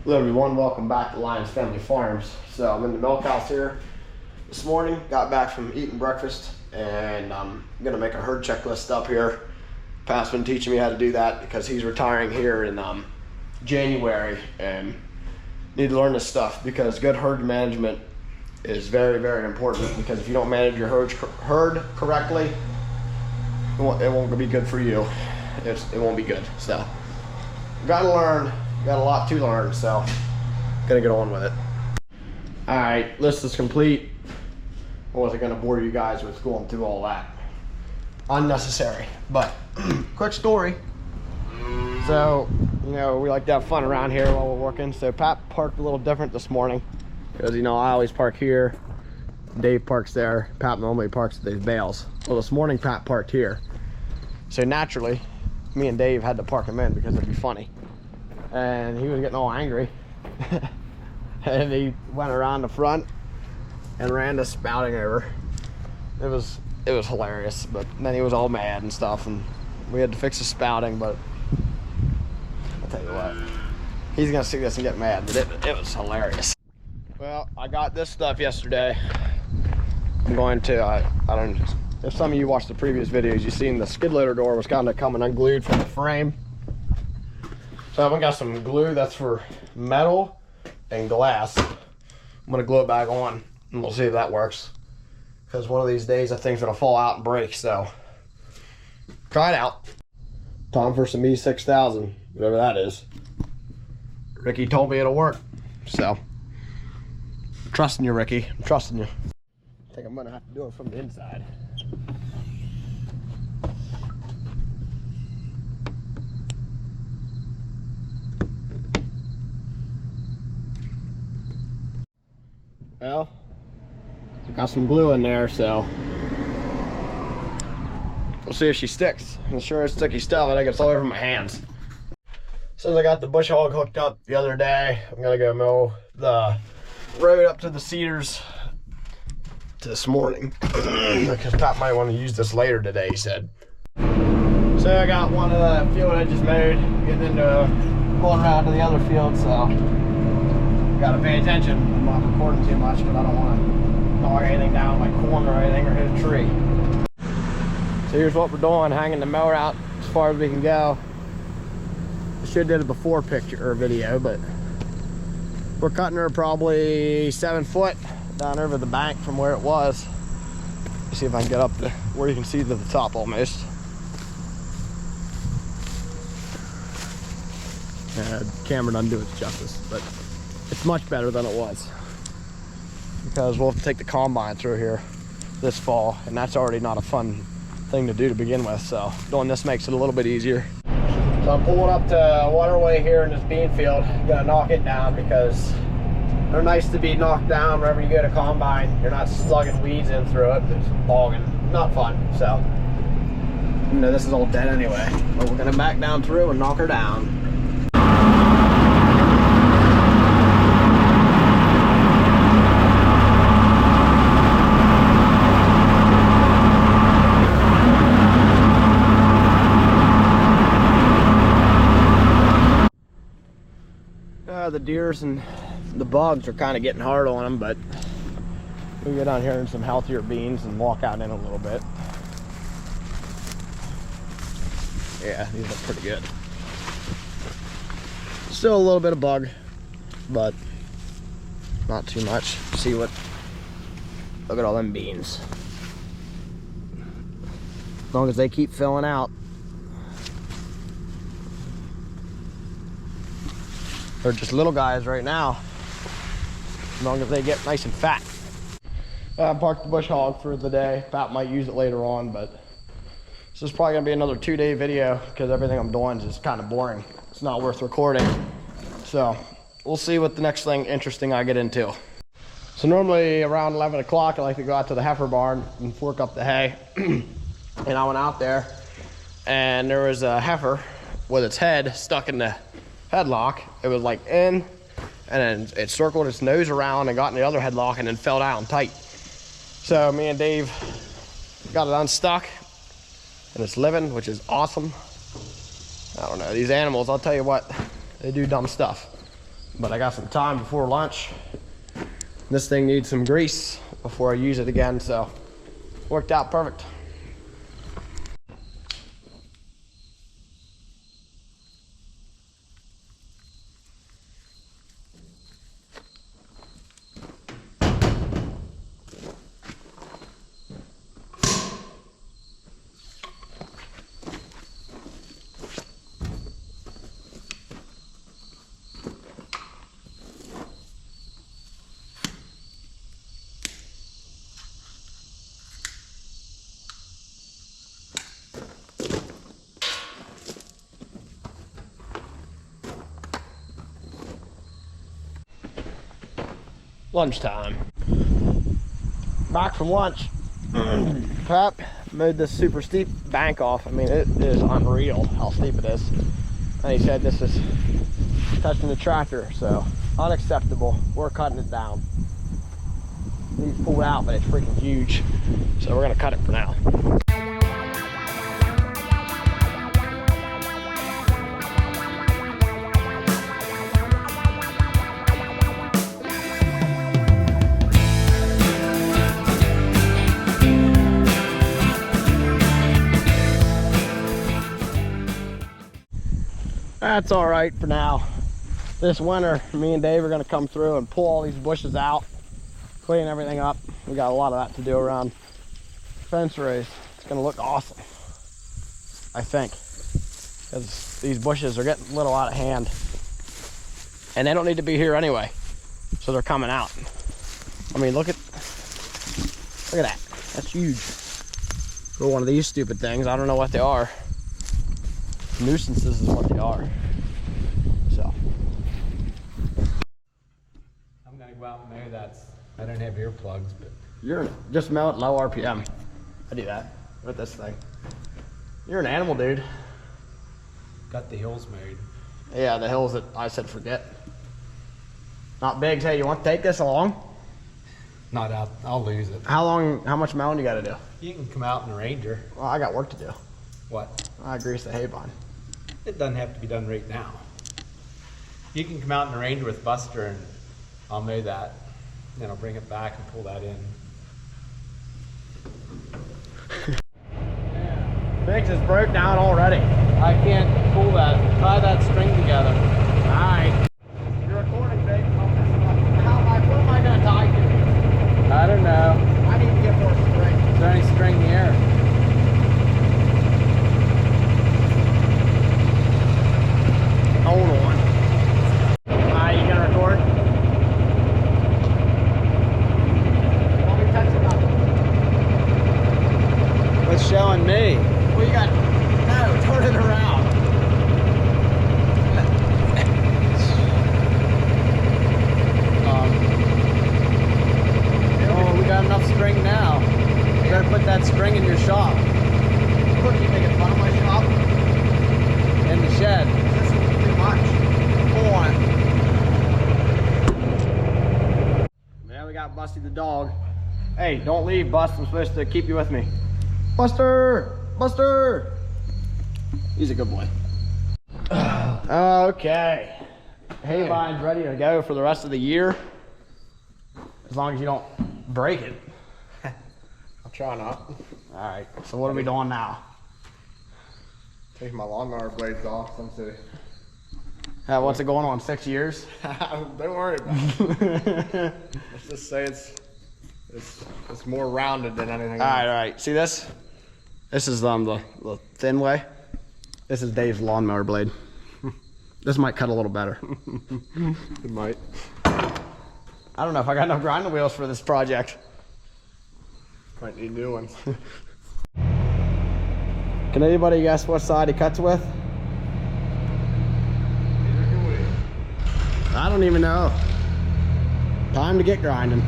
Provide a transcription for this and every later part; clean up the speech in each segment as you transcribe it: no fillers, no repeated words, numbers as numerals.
Hello everyone, welcome back to Lions Family Farms. So I'm in the milk house here this morning, got back from eating breakfast, and I'm gonna make a herd checklist up here. Pat's been teaching me how to do that because he's retiring here in January, and need to learn this stuff because good herd management is very, very important, because if you don't manage your herd correctly, it won't be good for you. It won't be good. So gotta learn. Got a lot to learn, so gonna get on with it. All right, list is complete. I wasn't gonna bore you guys with going through all that. Unnecessary, but quick story. So, we like to have fun around here while we're working. So Pat parked a little different this morning because, I always park here. Dave parks there. Pat normally parks at these bales. Well, this morning Pat parked here. So naturally, me and Dave had to park him in because it'd be funny. And he was getting all angry. And he went around the front and ran the spouting over. It was hilarious, but then he was all mad and stuff, and we had to fix the spouting. But I'll tell you what, he's gonna see this and get mad, but it was hilarious. Well, I got this stuff yesterday. I'm going to, I don't know, if some of you watched the previous videos, you've seen the skid loader door was kind of coming unglued from the frame. So I've got some glue that's for metal and glass. I'm gonna glue it back on and we'll see if that works. Because one of these days that thing's gonna fall out and break, so try it out. Time for some E6000, whatever that is. Ricky told me it'll work, so I'm trusting you, Ricky. I'm trusting you. I think I'm gonna have to do it from the inside. Well, got some glue in there, so we'll see if she sticks. I'm sure it's sticky stuff. I think it's all over my hands. Since I got the bush hog hooked up the other day, I'm gonna go mow the road up to the cedars this morning because Pat might want to use this later today, he said. So I got one of the field I just mowed, getting into going around to the other field, so gotta pay attention. I'm not recording too much because I don't want to knock anything down like corn or anything or hit a tree. So here's what we're doing, hanging the mower out as far as we can go. I should have did a before picture or video, but we're cutting her probably 7 foot down over the bank from where it was. Let's see if I can get up to where you can see to the top almost. Camera doesn't do it justice, but it's much better than it was, because we'll have to take the combine through here this fall, and that's already not a fun thing to do to begin with, so doing this makes it a little bit easier. So I'm pulling up to waterway here in this bean field. I'm gonna knock it down because they're nice to be knocked down wherever you go to combine. You're not slugging weeds in through it. It's bogging, not fun. So this is all dead anyway, but we're gonna back down through and knock her down. The deers and the bugs are kind of getting hard on them, but we can get down here in some healthier beans and walk out in a little bit. Yeah, these look pretty good. Still a little bit of bug, but not too much. See what? Look at all them beans. As long as they keep filling out. They're just little guys right now, as long as they get nice and fat. I parked the bush hog for the day. Pat might use it later on, but this is probably gonna be another 2-day video because everything I'm doing is just kind of boring. It's not worth recording. So we'll see what the next thing interesting I get into. So normally around 11 o'clock, I like to go out to the heifer barn and fork up the hay. And I went out there and there was a heifer with its head stuck in the headlock. It was like in, and then it circled its nose around and got in the other headlock and then fell down tight. So me and Dave got it unstuck and it's living, which is awesome. I don't know, these animals, I'll tell you what, they do dumb stuff. but I got some time before lunch. This thing needs some grease before I use it again, so worked out perfect. Lunchtime. Back from lunch. Pep mowed this super steep bank off. I mean, it is unreal how steep it is. And he said this is touching the tractor, so unacceptable. We're cutting it down. He's pulled out, but it's freaking huge. So we're gonna cut it for now. That's all right for now. This winter, me and Dave are gonna come through and pull all these bushes out, clean everything up. We got a lot of that to do around fence raise. It's gonna look awesome, I think, because these bushes are getting a little out of hand, and they don't need to be here anyway, so they're coming out. I mean, look at that. That's huge. For one of these stupid things, I don't know what they are. Nuisances is what they are. So I'm gonna go out and mow that. I don't have earplugs, but you're just mow it low RPM. I do that with this thing. You're an animal, dude. got the hills mowed. Yeah, the hills that I said forget. Not big. Hey, you want to take this along? Not out. I'll lose it. How much mowing you got to do? You can come out in a Ranger. Well, I got work to do. What? I grease the hay barn. It doesn't have to be done right now. You can come out in a Ranger with Buster and I'll mow that. Then I'll bring it back and pull that in. Biggs is broke down already. I can't pull that. Tie that string together. Alright. You're recording, Biggs. What am I going to tie to? I don't know. I need to get more string. Is there any string here? Hold on. Alright, you gonna record? Want me to touch it up? What's showing me? Well, you got... No, turn it around. Oh, we got enough string now. You better put that string in your shop. What do you think? It's fun in my shop? In the shed. This is too much. Hold on. Yeah, we got Busty the dog. Hey, don't leave, Bust. I'm supposed to keep you with me. Buster! Buster! He's a good boy. Okay. Hay line's ready to go for the rest of the year. As long as you don't break it. I'll try not. Alright, so what are we doing now? Take my lawnmower blades off since they... What's it going on, 6 years? Don't worry about it. Let's just say it's more rounded than anything else. Alright. See this? This is the thin way. This is Dave's lawnmower blade. This might cut a little better. It might. I don't know if I got enough grinding wheels for this project. Might need new ones. Can anybody guess what side he cuts with? Neither can we. I don't even know. Time to get grinding.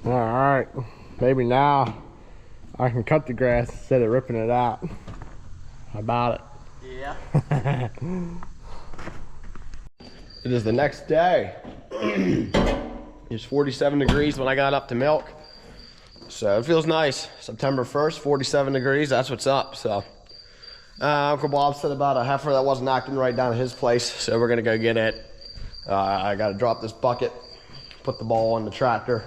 All right, maybe now I can cut the grass instead of ripping it out. How about it? Yeah. It is the next day. It was 47 degrees when I got up to milk. So it feels nice. September 1st, 47 degrees, that's what's up. So Uncle Bob said about a heifer that wasn't acting right down at his place. So we're gonna go get it. I gotta drop this bucket, put the ball on the tractor,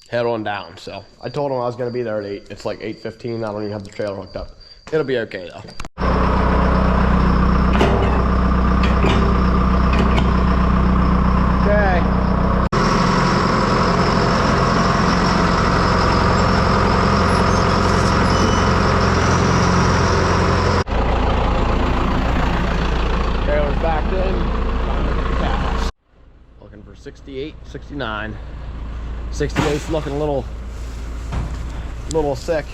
head on down. So I told him I was gonna be there at 8. It's like 8:15. I don't even have the trailer hooked up. It'll be okay though. Okay. Trailer's back in. Time to get the cows. Looking for 68, 69. 68's looking a little sick,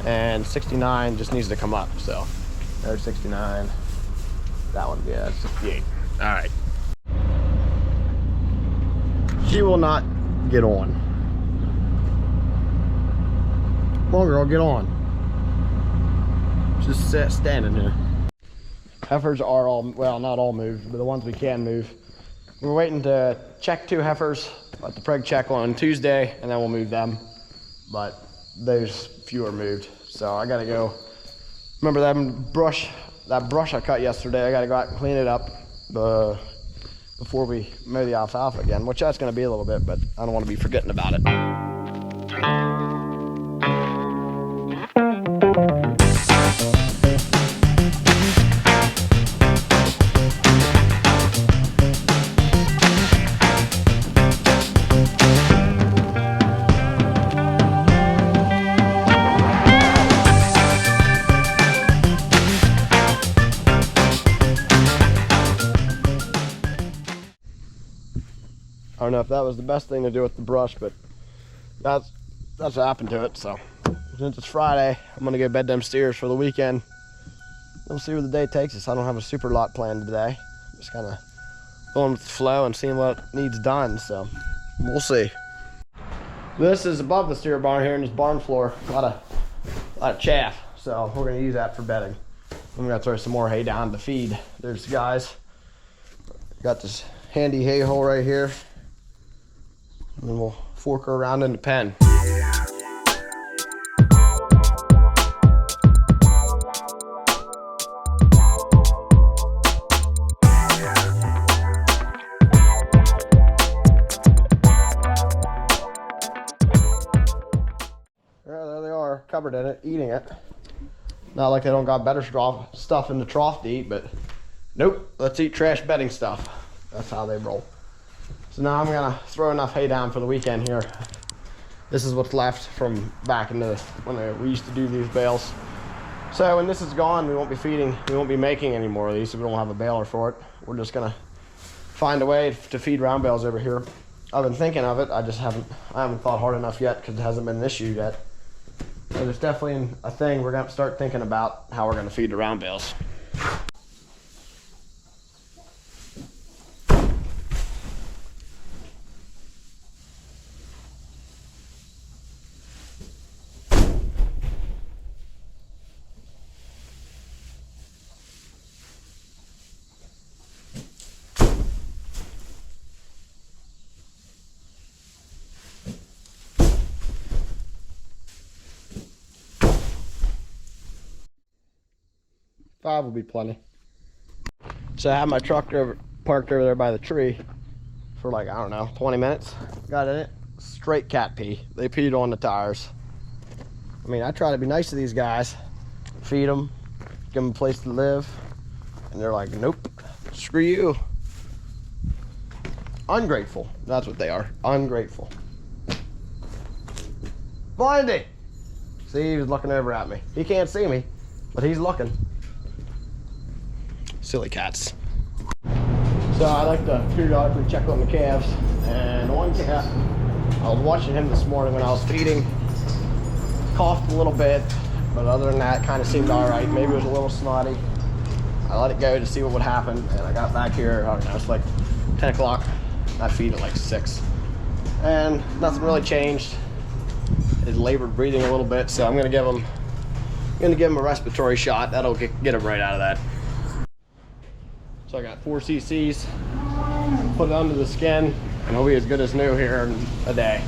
and 69 just needs to come up. So there's 69. That one, yeah, 68. All right. She will not get on. Come on, girl, get on. Just standing there. Heifers are all, well, not all moved, but the ones we can move. We're waiting to check 2 heifers at the preg check on Tuesday, and then we'll move them. But those few are moved. So I gotta go. Remember that brush I cut yesterday? I gotta go out and clean it up before we mow the alfalfa again, which that's gonna be a little bit, but I don't want to be forgetting about it. I don't know if that was the best thing to do with the brush, but that's what happened to it. So since it's Friday, I'm gonna go bed them steers for the weekend. We'll see where the day takes us. I don't have a super lot planned today. Just kind of going with the flow and seeing what needs done. So we'll see. This is above the steer barn here in this barn floor. A lot of chaff. So we're gonna use that for bedding. I'm gonna throw some more hay down to feed. There's the guys. Got this handy hay hole right here. And then we'll fork her around in the pen. Yeah, there they are, covered in it, eating it. Not like they don't got better stuff in the trough to eat, but nope, let's eat trash bedding stuff. That's how they roll. So now I'm gonna throw enough hay down for the weekend here. This is what's left from back in the when we used to do these bales. So when this is gone, we won't be making any more of these, so we don't have a baler for it. We're just gonna find a way to feed round bales over here. I've been thinking of it, I haven't thought hard enough yet because it hasn't been an issue yet. So there's definitely a thing we're gonna start thinking about how we're gonna feed the round bales. Five will be plenty. So I had my truck parked over there by the tree for like, I don't know, 20 minutes. Got in it, straight cat pee. They peed on the tires. I mean, I try to be nice to these guys, feed them, give them a place to live, and they're like, nope, screw you. Ungrateful, that's what they are, ungrateful. Blindy! See, he was looking over at me. He can't see me, but he's looking. Silly cats. So I like to periodically check on the calves, and one calf, I was watching him this morning when I was feeding, coughed a little bit, but other than that, kind of seemed all right. Maybe it was a little snotty. I let it go to see what would happen, and I got back here, I don't know, it's like 10 o'clock. I feed at like 6, and nothing really changed. It labored breathing a little bit, so I'm gonna give him a respiratory shot. That'll get him right out of that. So I got 4 cc's, put it under the skin, and he'll be as good as new here in a day.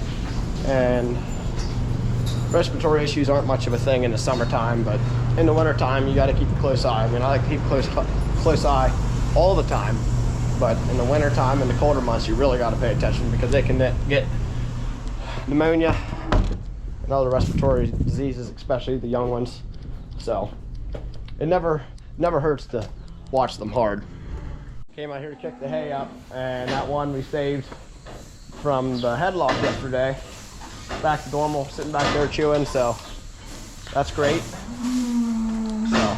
And respiratory issues aren't much of a thing in the summertime, but in the wintertime, you got to keep a close eye. I mean, I like to keep a close eye all the time, but in the wintertime, in the colder months, you really got to pay attention because they can get pneumonia and other respiratory diseases, especially the young ones. So it never hurts to watch them hard. Came out here to kick the hay up, and that one we saved from the headlock yesterday. Back to normal, sitting back there chewing, so that's great. So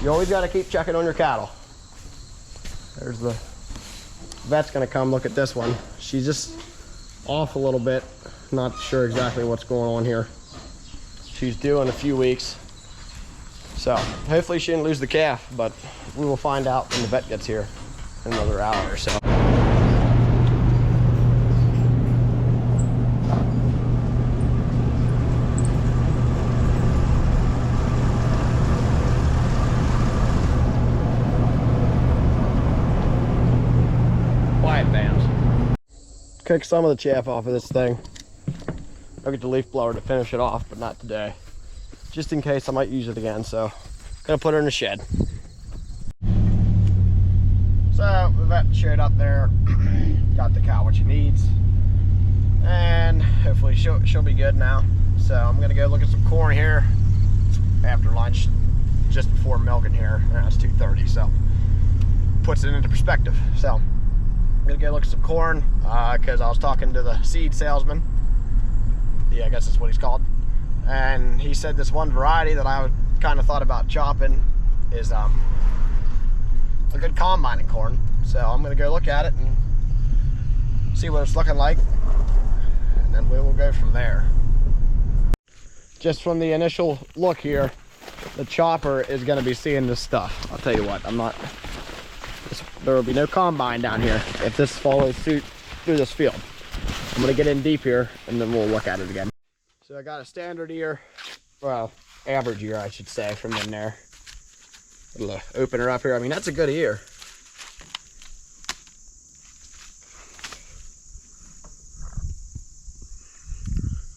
you always got to keep checking on your cattle. There's the vet's gonna come look at this one. She's just off a little bit, not sure exactly what's going on here. She's due in a few weeks, so hopefully she didn't lose the calf, but we will find out when the vet gets here in another hour or so. Kick some of the chaff off of this thing. I'll get the leaf blower to finish it off, but not today. Just in case I might use it again, so gonna put her in the shed. So the vet showed up there, got the cow what she needs, and hopefully she'll be good now. So I'm gonna go look at some corn here after lunch, just before milking here. It's 2:30, so puts it into perspective. So I'm gonna go look at some corn because I was talking to the seed salesman. Yeah, I guess that's what he's called. And he said this one variety that I would kind of thought about chopping is a good combining corn. So I'm gonna go look at it and see what it's looking like, and then we will go from there. Just from the initial look here, the chopper is gonna be seeing this stuff. I'll tell you what, there will be no combine down here if this follows suit through this field. I'm gonna get in deep here and then we'll look at it again. So I got a standard ear, well, average ear I should say, from in there. It'll open her up here. I mean, that's a good ear.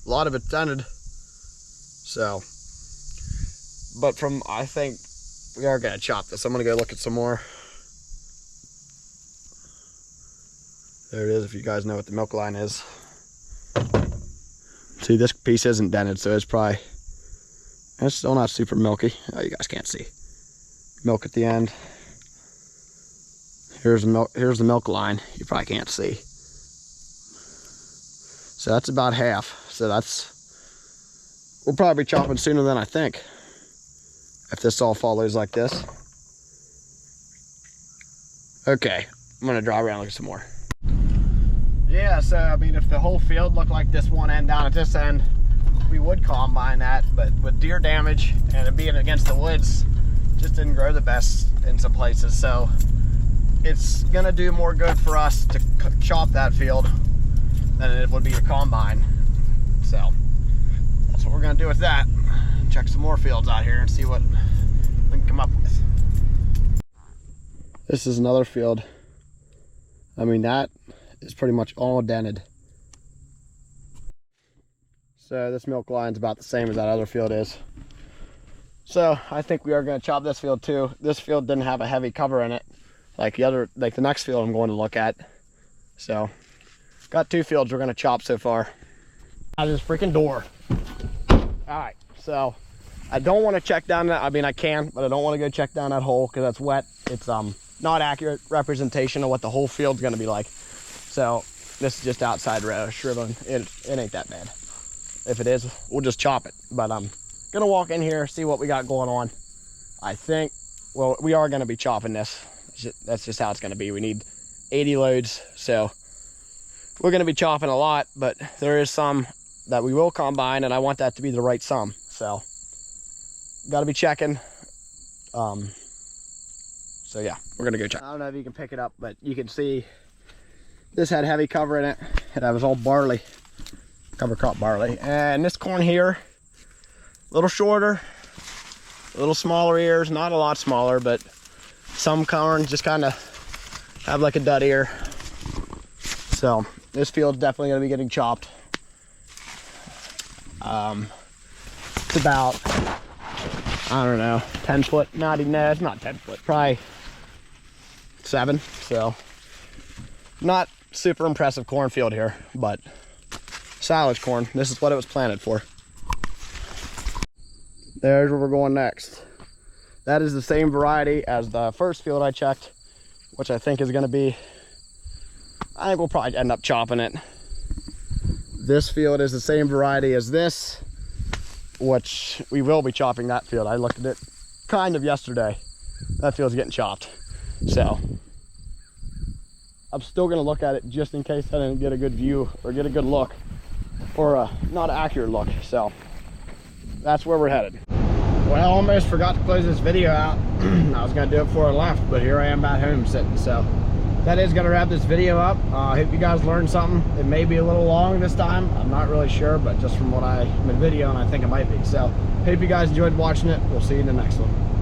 A lot of it's dented. So, but I think we are gonna chop this. I'm gonna go look at some more. There it is, if you guys know what the milk line is. See, this piece isn't dented, so it's still not super milky. Oh, you guys can't see. Milk at the end. Here's the milk line. You probably can't see. So that's about half. So we'll probably be chopping sooner than I think, if this all follows like this. Okay, I'm gonna drive around and look at some more. Yeah, so I mean, if the whole field looked like this one end down at this end, we would combine that, but with deer damage and it being against the woods, just didn't grow the best in some places. So it's gonna do more good for us to chop that field than it would be a combine. So that's what we're gonna do with that. Check some more fields out here and see what we can come up with. This is another field. I mean, that is pretty much all dented. So this milk line's about the same as that other field is. So I think we are going to chop this field too. This field didn't have a heavy cover in it like the next field I'm going to look at. So got two fields we're going to chop so far. Out of this freaking door. All right, so I don't want to check down that. I mean, I can, but I don't want to go check down that hole because that's wet. It's not accurate representation of what the whole field's going to be like. So this is just outside row shriveling. It ain't that bad. If it is, we'll just chop it. But I'm gonna walk in here, see what we got going on. I think, well, we are gonna be chopping this. That's just how it's gonna be. We need 80 loads, so we're gonna be chopping a lot, but there is some that we will combine, and I want that to be the right sum. So gotta be checking. So yeah, we're gonna go check. I don't know if you can pick it up, but you can see this had heavy cover in it, and I was all barley, cover crop barley. And this corn here, a little shorter, a little smaller ears, not a lot smaller, but some corn just kind of have like a dud ear. So This field's definitely going to be getting chopped. It's about, I don't know, 10 foot, not even, it's not 10 foot, probably 7. So not super impressive cornfield here, but silage corn. This is what it was planted for. There's where we're going next. That is the same variety as the first field I checked, which I think is going to be, I think we'll probably end up chopping it. This field is the same variety as this, which we will be chopping that field. I looked at it kind of yesterday. That field's getting chopped. So I'm still gonna look at it just in case I didn't get a good view or get a good look, or a not accurate look. So that's where we're headed. Well, I almost forgot to close this video out. I was gonna do it before I left, but here I am back home sitting. So that is gonna wrap this video up. I hope you guys learned something. It may be a little long this time. I'm not really sure, but just from what I'm in video, and I think it might be. So hope you guys enjoyed watching it. We'll see you in the next one.